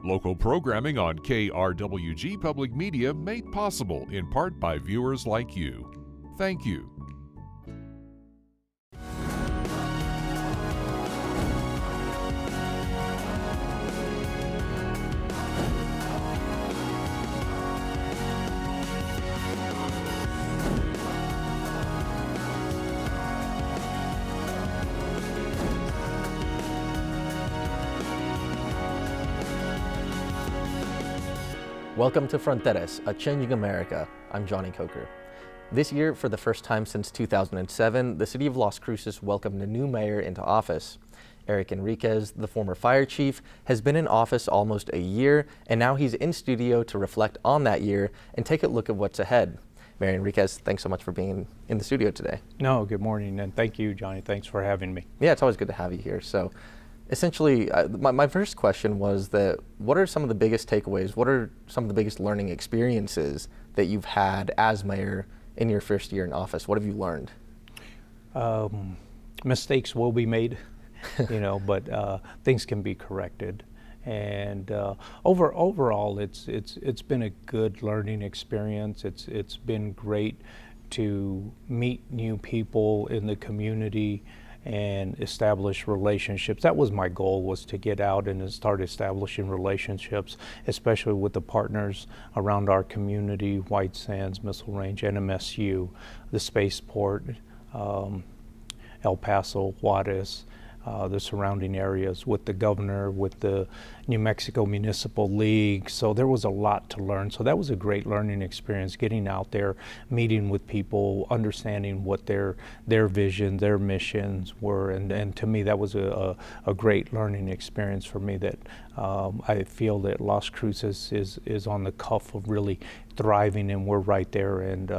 Local programming on KRWG Public Media made possible in part by viewers like you. Thank you. Welcome to Fronteras, a changing America. I'm Johnny Coker. This year, for the first time since 2007, the city of Las Cruces welcomed a new mayor into office. Eric Enriquez, the former fire chief, has been in office almost a year, and now he's in studio to reflect on that year and take a look at what's ahead. Mayor Enriquez, thanks so much for being in the studio today. No, good morning, and thank you, Johnny. Thanks for having me. Yeah, it's always good to have you here. So, essentially, my first question was that what are some of the biggest takeaways? What are some of the biggest learning experiences that you've had as mayor in your first year in office? What have you learned? Mistakes will be made, but things can be corrected. And overall, it's been a good learning experience. It's been great to meet new people in the community and establish relationships. That was my goal, was to get out and start establishing relationships, especially with the partners around our community, White Sands Missile Range, NMSU, the spaceport, El Paso, Juarez, the surrounding areas, with the governor, with the New Mexico Municipal League. So there was a lot to learn. So that was a great learning experience, getting out there, meeting with people, understanding what their vision, their missions were. And to me, that was a great learning experience for me, that I feel that Las Cruces is on the cuff of really thriving, and we're right there. And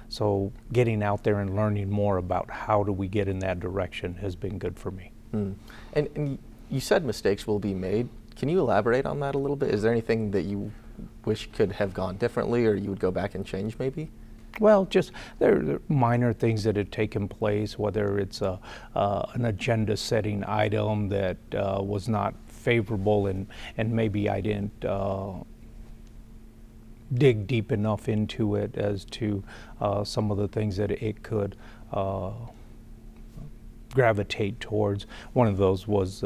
so getting out there and learning more about how do we get in that direction has been good for me. And you said mistakes will be made. Can you elaborate on that a little bit? Is there anything that you wish could have gone differently, or you would go back and change maybe? Well, just there are minor things that had taken place, whether it's an agenda-setting item that was not favorable, and maybe I didn't dig deep enough into it as to some of the things that it could gravitate towards. One of those was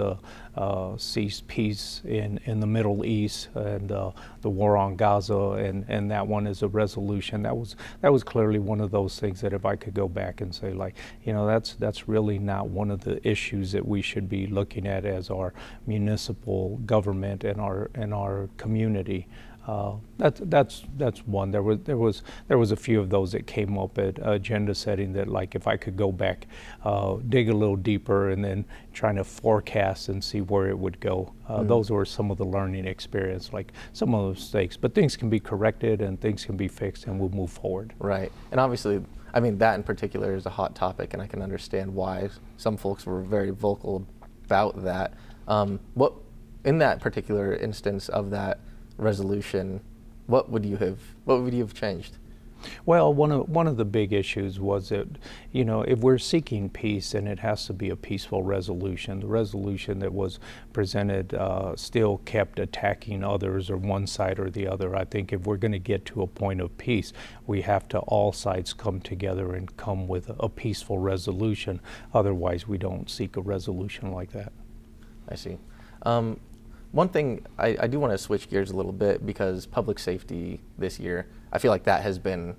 cease peace in the Middle East, and the war on Gaza, and that one is a resolution. That was clearly one of those things that if I could go back and say, like, that's really not one of the issues that we should be looking at as our municipal government and our community. That's one. There was a few of those that came up at agenda setting that, like, if I could go back, dig a little deeper, and then trying to forecast and see where it would go. Those were some of the learning experience, like some of the mistakes. But things can be corrected and things can be fixed, and we'll move forward. Right. And obviously, I mean, that in particular is a hot topic, and I can understand why some folks were very vocal about that. What, in that particular instance of that resolution, what would you have changed? Well, one of the big issues was that, if we're seeking peace, then it has to be a peaceful resolution. The resolution that was presented still kept attacking others, or one side or the other. I think if we're going to get to a point of peace, we have to all sides come together and come with a peaceful resolution. Otherwise, we don't seek a resolution like that. I see. One thing, I do want to switch gears a little bit, because public safety this year, I feel like that has been,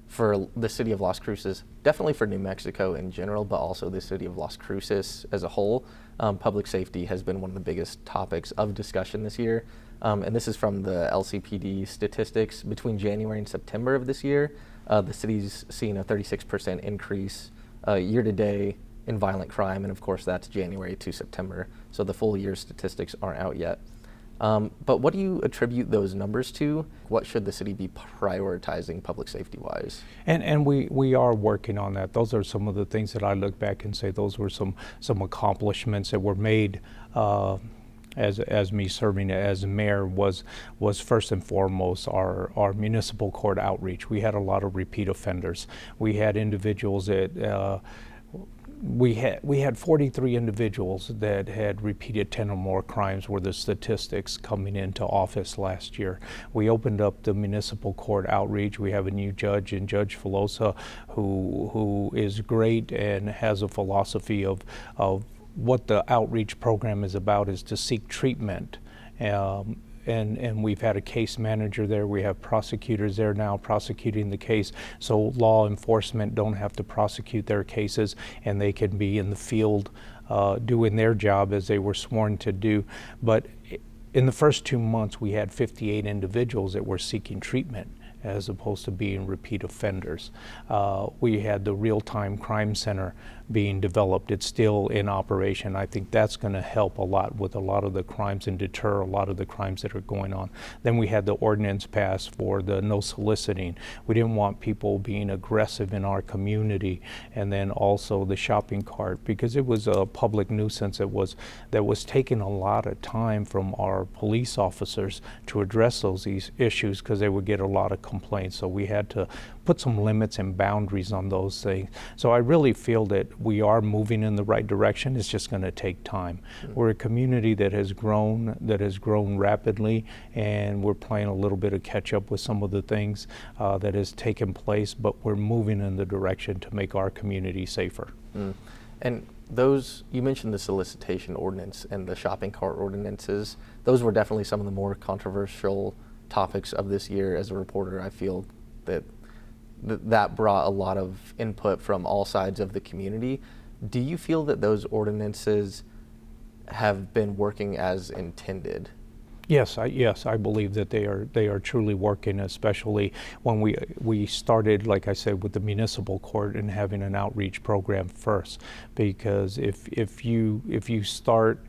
for the city of Las Cruces, definitely for New Mexico in general, but also the city of Las Cruces as a whole, public safety has been one of the biggest topics of discussion this year. And this is from the LCPD statistics. Between January and September of this year, the city's seen a 36% increase year to day in violent crime, and of course that's January to September, so the full year statistics aren't out yet. But what do you attribute those numbers to? What should the city be prioritizing public safety wise? And we are working on that. Those are some of the things that I look back and say those were some accomplishments that were made as me serving as mayor. Was first and foremost our municipal court outreach. We had a lot of repeat offenders. We had individuals that we had 43 individuals that had repeated 10 or more crimes were the statistics coming into office last year. We opened up the municipal court outreach. We have a new judge, and Judge Filosa, who is great and has a philosophy of what the outreach program is about, is to seek treatment. And we've had a case manager there. We have prosecutors there now prosecuting the case, so law enforcement don't have to prosecute their cases, and they can be in the field doing their job as they were sworn to do. But in the first 2 months, we had 58 individuals that were seeking treatment as opposed to being repeat offenders. We had the real-time crime center being developed. It's still in operation. I think that's going to help a lot with a lot of the crimes and deter a lot of the crimes that are going on. Then we had the ordinance passed for the no soliciting. We didn't want people being aggressive in our community, and then also the shopping cart, because it was a public nuisance that was taking a lot of time from our police officers to address those issues, because they would get a lot of complaints. So we had to put some limits and boundaries on those things. So I really feel that we are moving in the right direction. It's just going to take time. We're a community that has grown rapidly, and we're playing a little bit of catch up with some of the things that has taken place, but we're moving in the direction to make our community safer. And those, you mentioned the solicitation ordinance and the shopping cart ordinances. Those were definitely some of the more controversial topics of this year. As a reporter, I feel that brought a lot of input from all sides of the community. Do you feel that those ordinances have been working as intended? Yes, I believe that they are truly working, especially when we started, like I said, with the municipal court and having an outreach program first. Because if you start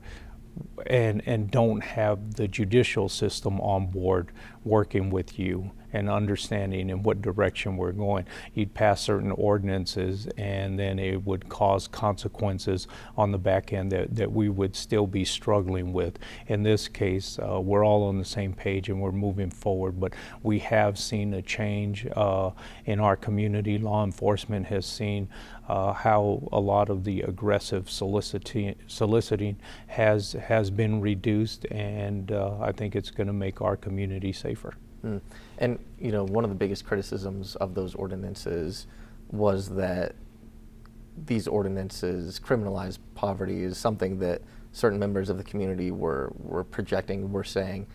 and don't have the judicial system on board working with you and understanding in what direction we're going, you'd pass certain ordinances, and then it would cause consequences on the back end that we would still be struggling with. In this case, we're all on the same page and we're moving forward, but we have seen a change in our community. Law enforcement has seen how a lot of the aggressive soliciting has been reduced, and I think it's going to make our community safer. And one of the biggest criticisms of those ordinances was that these ordinances criminalize poverty, is something that certain members of the community were projecting, were saying.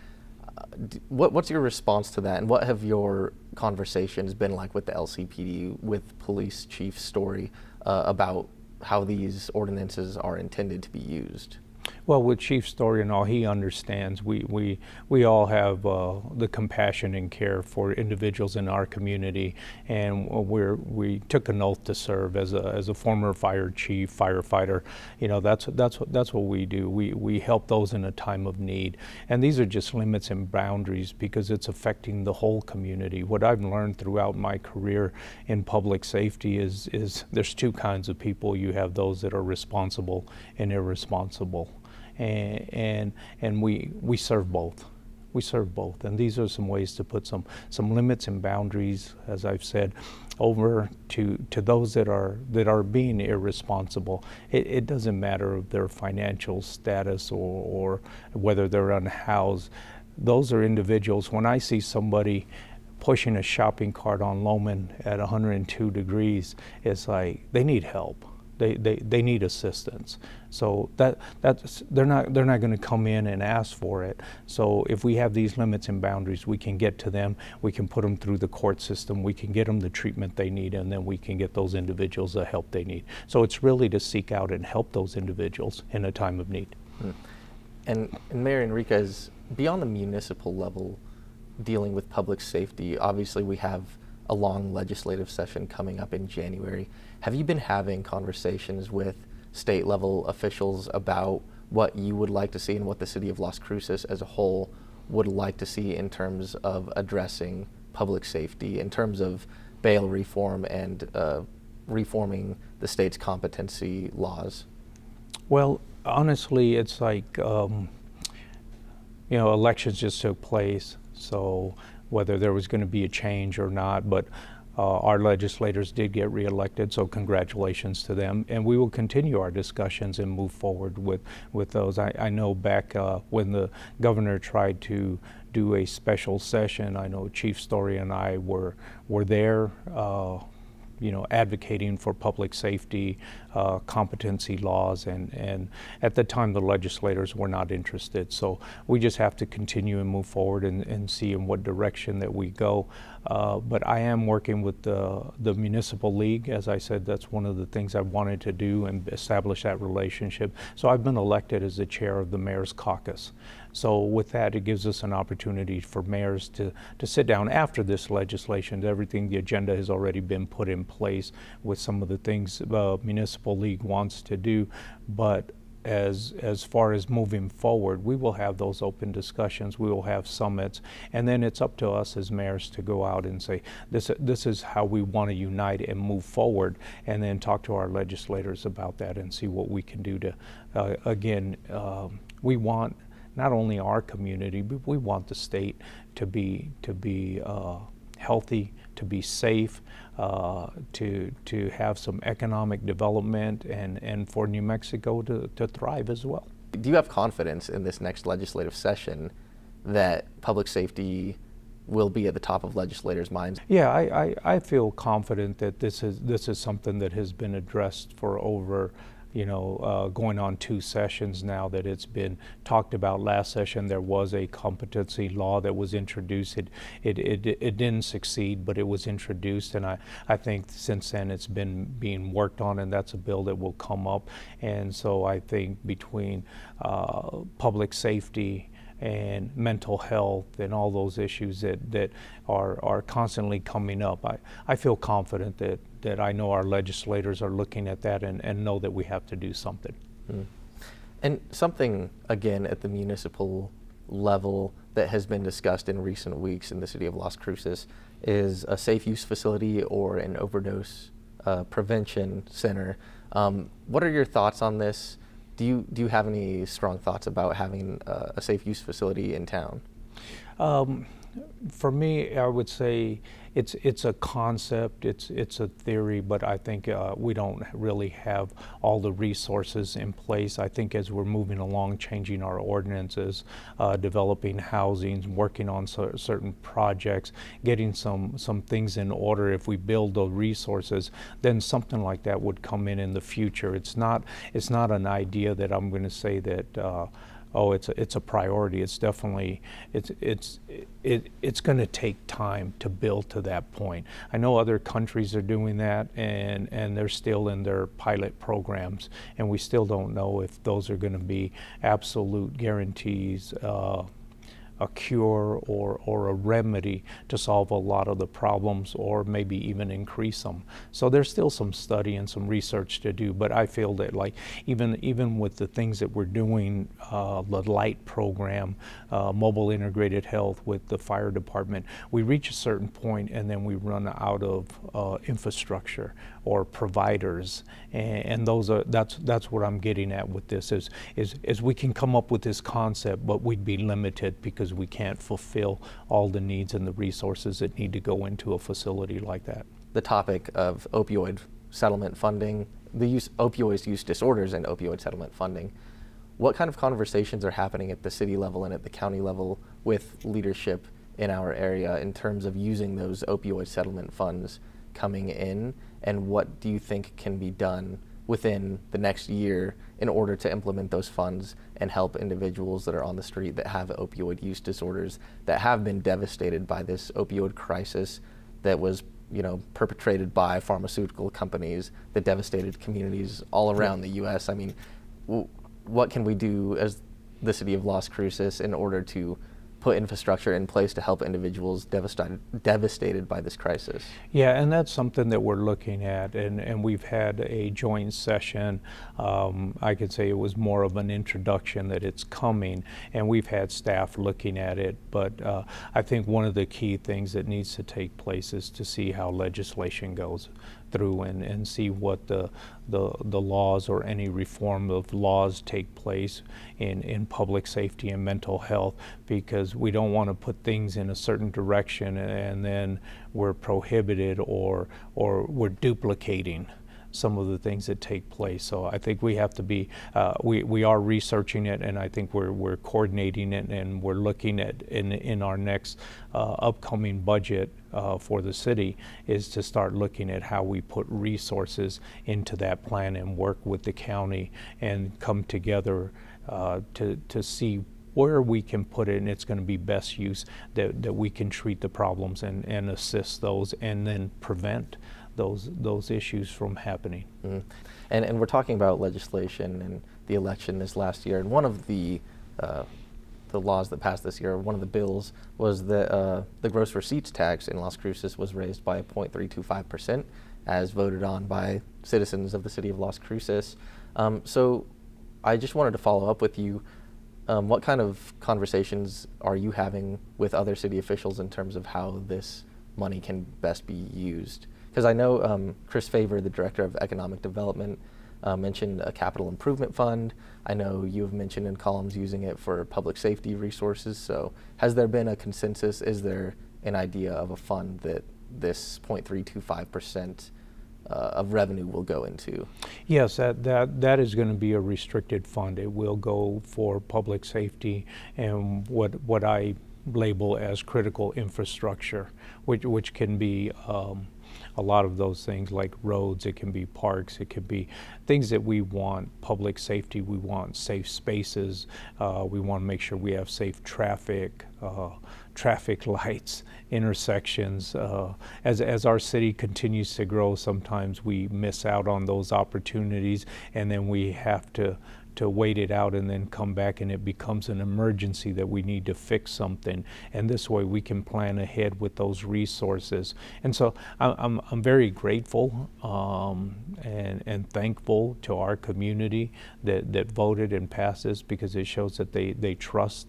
What's your response to that, and what have your conversations been like with the LCPD, with Police Chief Story, about how these ordinances are intended to be used? Well, with Chief Story and all, he understands. We all have the compassion and care for individuals in our community, and we took an oath to serve as a former fire chief, firefighter. That's what we do. We help those in a time of need, and these are just limits and boundaries because it's affecting the whole community. What I've learned throughout my career in public safety is there's two kinds of people. You have those that are responsible and irresponsible. And we serve both. We serve both, and these are some ways to put some limits and boundaries, as I've said, over to those that are being irresponsible. It doesn't matter of their financial status or whether they're unhoused. Those are individuals. When I see somebody pushing a shopping cart on Loman at 102 degrees, it's like they need help. They need assistance. So that's they're not going to come in and ask for it. So if we have these limits and boundaries, we can get to them. We can put them through the court system. We can get them the treatment they need, and then we can get those individuals the help they need. So it's really to seek out and help those individuals in a time of need. And Mayor Enriquez, beyond the municipal level, dealing with public safety, obviously we have a long legislative session coming up in January. Have you been having conversations with state level officials about what you would like to see and what the city of Las Cruces as a whole would like to see in terms of addressing public safety, in terms of bail reform and reforming the state's competency laws? Well, honestly, it's like, elections just took place, so whether there was going to be a change or not, but Our legislators did get reelected, so congratulations to them. And we will continue our discussions and move forward with those. I know back when the governor tried to do a special session, I know Chief Story and I were there, advocating for public safety, competency laws, and at the time the legislators were not interested. So we just have to continue and move forward and see in what direction that we go. But I am working with the municipal league. As I said, that's one of the things I wanted to do and establish that relationship. So I've been elected as the chair of the Mayor's Caucus. So with that, it gives us an opportunity for mayors to sit down after this legislation. Everything, the agenda has already been put in place with some of the things the municipal league wants to do. But as far as moving forward, we will have those open discussions, we will have summits, and then it's up to us as mayors to go out and say, this is how we want to unite and move forward, and then talk to our legislators about that and see what we can do to, we want not only our community, but we want the state to be healthy, to be safe, to have some economic development, and for New Mexico to thrive as well. Do you have confidence in this next legislative session that public safety will be at the top of legislators' minds? Yeah, I feel confident that this is something that has been addressed for over going on 2 sessions now, that it's been talked about. Last session there was a competency law that was introduced. It didn't succeed, but it was introduced, and I think since then it's been being worked on, and that's a bill that will come up. And so I think between public safety and mental health and all those issues that are constantly coming up, I feel confident that I know our legislators are looking at that and know that we have to do something. Mm. And something, again, at the municipal level that has been discussed in recent weeks in the city of Las Cruces is a safe use facility or an overdose prevention center. What are your thoughts on this? Do you have any strong thoughts about having a safe use facility in town? For me, I would say it's a concept, it's a theory, but I think we don't really have all the resources in place. I think as we're moving along, changing our ordinances, developing housing, working on certain projects, getting some things in order, if we build those resources, then something like that would come in the future. It's not an idea that I'm going to say that it's a priority. It's definitely it's going to take time to build to that point. I know other countries are doing that, and they're still in their pilot programs, and we still don't know if those are going to be absolute guarantees, a cure or a remedy to solve a lot of the problems, or maybe even increase them. So there's still some study and some research to do, but I feel that like even with the things that we're doing, the LIGHT program, mobile integrated health with the fire department, we reach a certain point and then we run out of infrastructure or providers, and that's what I'm getting at with this is we can come up with this concept, but we'd be limited because we can't fulfill all the needs and the resources that need to go into a facility like that. The topic of opioid settlement funding, opioid use disorders and opioid settlement funding. What kind of conversations are happening at the city level and at the county level with leadership in our area in terms of using those opioid settlement funds coming in, and what do you think can be done within the next year in order to implement those funds and help individuals that are on the street that have opioid use disorders, that have been devastated by this opioid crisis that was perpetrated by pharmaceutical companies that devastated communities all around the U.S. I mean, what can we do as the city of Las Cruces in order to put infrastructure in place to help individuals devastated by this crisis? Yeah, and that's something that we're looking at, and we've had a joint session. I could say it was more of an introduction that it's coming, and we've had staff looking at it, but I think one of the key things that needs to take place is to see how legislation goes, through and see what the laws or any reform of laws take place in public safety and mental health, because we don't want to put things in a certain direction and then we're prohibited or we're duplicating some of the things that take place. So I think we have to be, we are researching it, and I think we're coordinating it, and we're looking at in our next upcoming budget for the city is to start looking at how we put resources into that plan and work with the county and come together to see where we can put it, and it's going to be best use that we can treat the problems and assist those and then prevent those issues from happening. Mm-hmm. And we're talking about legislation and the election this last year, and one of the laws that passed this year, one of the bills, was that the gross receipts tax in Las Cruces was raised by 0.325%, as voted on by citizens of the city of Las Cruces. So I just wanted to follow up with you. What kind of conversations are you having with other city officials in terms of how this money can best be used? Because I know Chris Favor, the Director of Economic Development, mentioned a capital improvement fund. I know you have mentioned in columns using it for public safety resources. So has there been a consensus? Is there an idea of a fund that this 0.325% of revenue will go into? Yes, that is going to be a restricted fund. It will go for public safety and what I label as critical infrastructure, which can be a lot of those things like roads, it can be parks, it can be things that we want, public safety, we want safe spaces, we want to make sure we have safe traffic lights, intersections. As our city continues to grow, sometimes we miss out on those opportunities, and then we have to wait it out and then come back, and it becomes an emergency that we need to fix something. And this way we can plan ahead with those resources. And so I'm very grateful and thankful to our community that voted and passed this, because it shows that they trust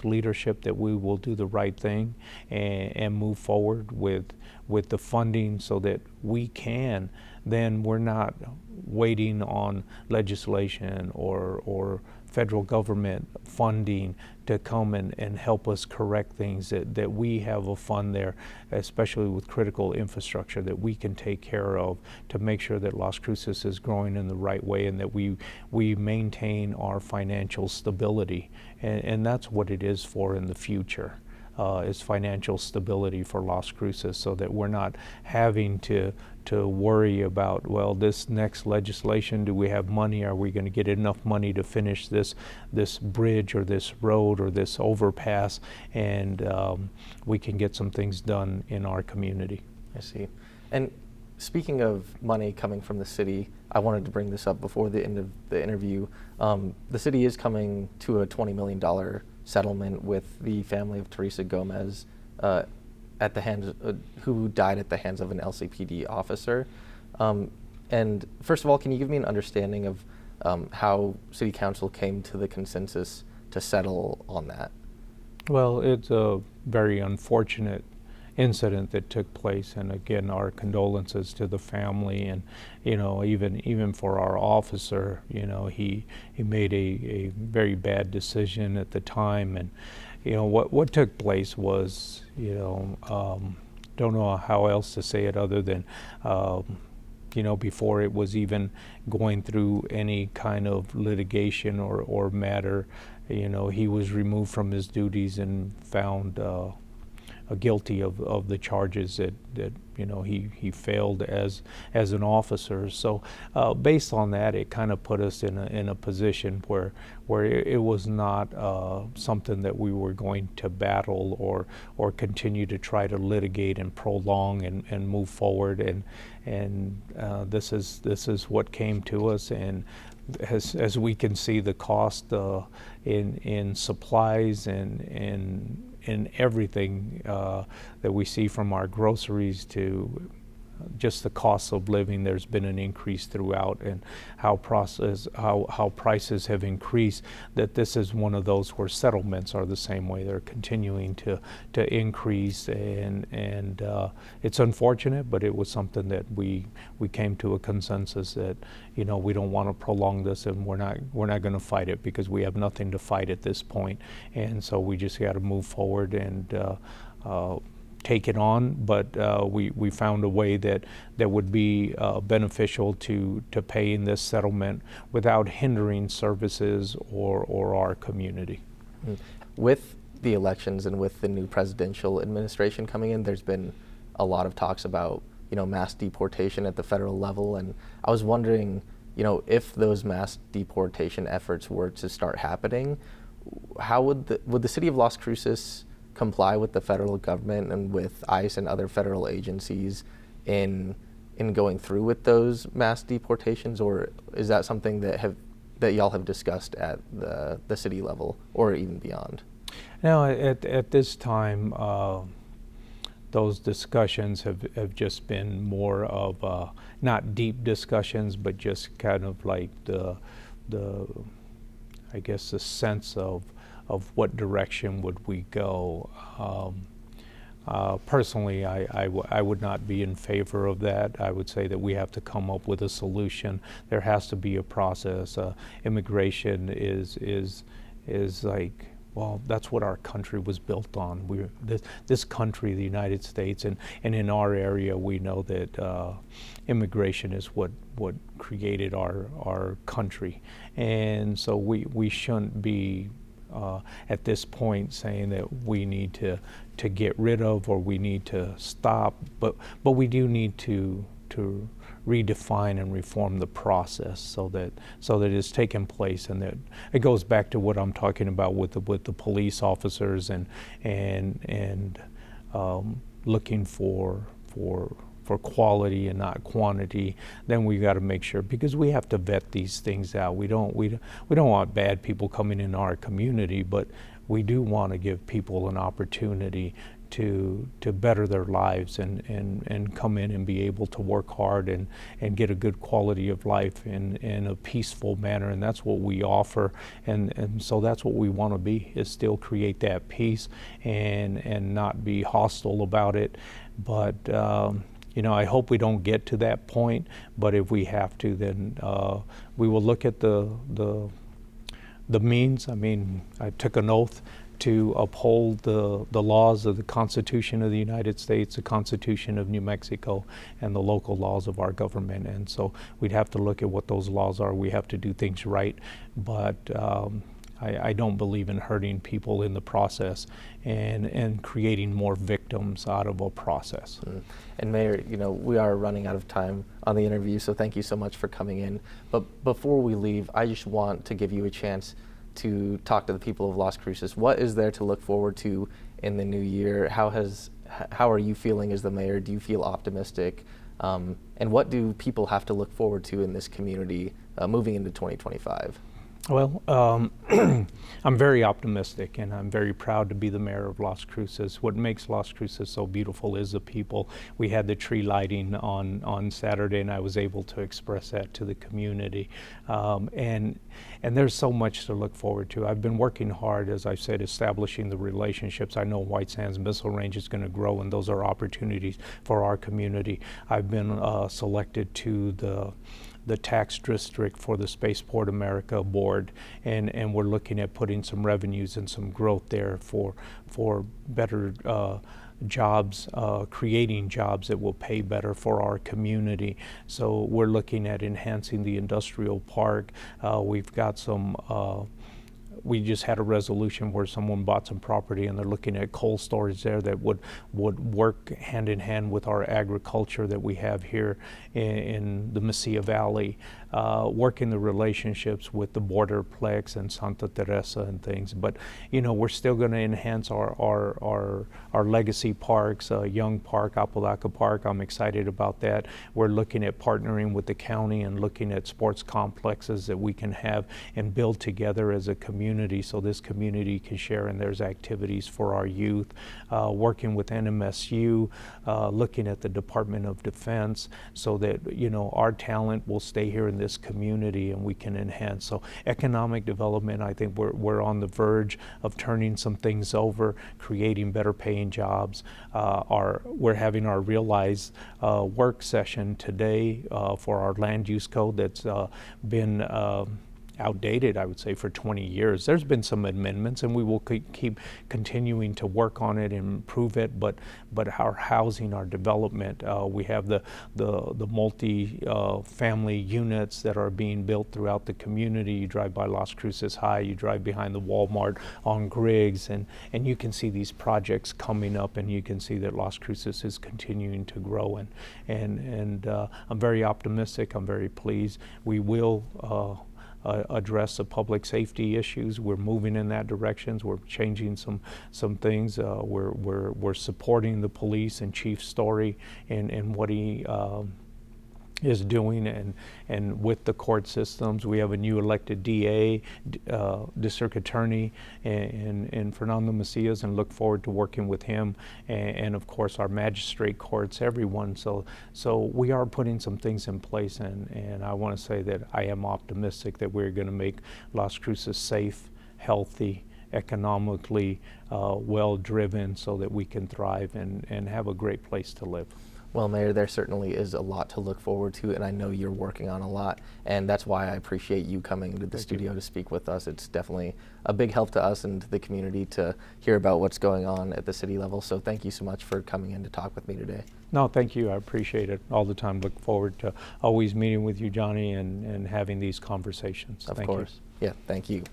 leadership, that we will do the right thing and move forward with the funding so that we can. Then we're not waiting on legislation or federal government funding to come and help us correct things, that we have a fund there, especially with critical infrastructure, that we can take care of to make sure that Las Cruces is growing in the right way and that we maintain our financial stability. And that's what it is for in the future. Is financial stability for Las Cruces, so that we're not having to worry about, well, this next legislation, do we have money? Are we going to get enough money to finish this bridge or this road or this overpass? And we can get some things done in our community. I see. And speaking of money coming from the city, I wanted to bring this up before the end of the interview. The city is coming to a $20 million settlement with the family of Teresa Gomez, at the hands who died at the hands of an LCPD officer. And first of all, can you give me an understanding of how City Council came to the consensus to settle on that? Well, it's a very unfortunate incident that took place, and again, our condolences to the family, and even for our officer, he made a very bad decision at the time. And what took place was, don't know how else to say it other than before it was even going through any kind of litigation or matter, he was removed from his duties and found guilty of the charges that he failed as an officer. So based on that, it kind of put us in a position where it was not something that we were going to battle or continue to try to litigate and prolong and move forward. And this is what came to us. And as we can see, the cost in supplies and in everything that we see, from our groceries to just the cost of living. There's been an increase throughout, and how prices have increased. That this is one of those where settlements are the same way. They're continuing to increase, and it's unfortunate, but it was something that we came to a consensus that, you know, we don't want to prolong this, and we're not going to fight it, because we have nothing to fight at this point, and so we just got to move forward and take it on. But we found a way that would be beneficial to paying this settlement without hindering services or our community. With the elections and with the new presidential administration coming in, there's been a lot of talks about, you know, mass deportation at the federal level, and I was wondering, you know, if those mass deportation efforts were to start happening, how would the city of Las Cruces comply with the federal government and with ICE and other federal agencies in going through with those mass deportations, or is that something that y'all have discussed at the city level or even beyond? Now, at this time, those discussions have just been more of not deep discussions, but just kind of like the I guess the sense of what direction would we go. Personally, I would not be in favor of that. I would say that we have to come up with a solution. There has to be a process. Immigration is like, well, that's what our country was built on. This country, the United States, and in our area, we know that immigration is what created our country, and so we shouldn't be at this point saying that we need to get rid of or we need to stop, but we do need to redefine and reform the process so that it's taking place, and that it goes back to what I'm talking about with the police officers and looking for quality and not quantity. Then we got to make sure, because we have to vet these things out. We don't want bad people coming in our community, but we do want to give people an opportunity to better their lives and come in and be able to work hard and get a good quality of life in a peaceful manner, and that's what we offer, and so that's what we want to be, is still create that peace and not be hostile about it. But you know, I hope we don't get to that point, but if we have to, then we will look at the means. I mean, I took an oath to uphold the laws of the Constitution of the United States, the Constitution of New Mexico, and the local laws of our government. And so we'd have to look at what those laws are. We have to do things right, but I don't believe in hurting people in the process and creating more victims out of a process. And Mayor, you know, we are running out of time on the interview, so thank you so much for coming in. But before we leave, I just want to give you a chance to talk to the people of Las Cruces. What is there to look forward to in the new year? How are you feeling as the mayor? Do you feel optimistic? And what do people have to look forward to in this community moving into 2025? Well, I'm very optimistic, and I'm very proud to be the mayor of Las Cruces. What makes Las Cruces so beautiful is the people. We had the tree lighting on Saturday, and I was able to express that to the community. And there's so much to look forward to. I've been working hard, as I said, establishing the relationships. I know White Sands Missile Range is going to grow, and those are opportunities for our community. I've been selected to the tax district for the Spaceport America board, and we're looking at putting some revenues and some growth there for better jobs, creating jobs that will pay better for our community. So we're looking at enhancing the industrial park. We've got some we just had a resolution where someone bought some property and they're looking at cold storage there that would work hand in hand with our agriculture that we have here in the Mesilla Valley. working the relationships with the Borderplex and Santa Teresa and things. But we're still going to enhance our legacy parks, Young Park, Apodaca Park. I'm excited about that. We're looking at partnering with the county and looking at sports complexes that we can have and build together as a community, so this community can share in there's activities for our youth. Working with NMSU, looking at the Department of Defense, so that our talent will stay here in this community and we can enhance. So economic development, I think we're on the verge of turning some things over, creating better paying jobs. We're having our Realize work session today for our land use code that's been outdated, I would say, for 20 years. There's been some amendments, and we will keep continuing to work on it and improve it. But our housing, our development, we have the multi-family units that are being built throughout the community. You drive by Las Cruces High, you drive behind the Walmart on Griggs, and you can see these projects coming up, and you can see that Las Cruces is continuing to grow. And I'm very optimistic. I'm very pleased. We will address the public safety issues. We're moving in that direction. We're changing some things. We're supporting the police and Chief Story in what he is doing, and with the court systems. We have a new elected DA, District Attorney, in Fernando Macias, and look forward to working with him, and of course our magistrate courts, everyone. So we are putting some things in place, and I want to say that I am optimistic that we're going to make Las Cruces safe, healthy, economically well driven, so that we can thrive and have a great place to live. Well, Mayor, there certainly is a lot to look forward to, and I know you're working on a lot, and that's why I appreciate you coming to the studio to speak with us. It's definitely a big help to us and to the community to hear about what's going on at the city level, so thank you so much for coming in to talk with me today. No, thank you. I appreciate it all the time. Look forward to always meeting with you, Johnny, and having these conversations. Of course. Yeah, thank you.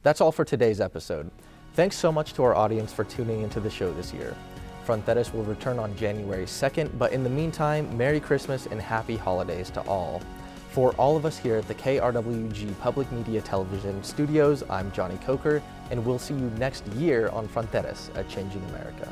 That's all for today's episode. Thanks so much to our audience for tuning into the show this year. Fronteras will return on January 2nd, but in the meantime, Merry Christmas and Happy Holidays to all. For all of us here at the KRWG Public Media Television Studios, I'm Johnny Coker, and we'll see you next year on Fronteras, A Changing America.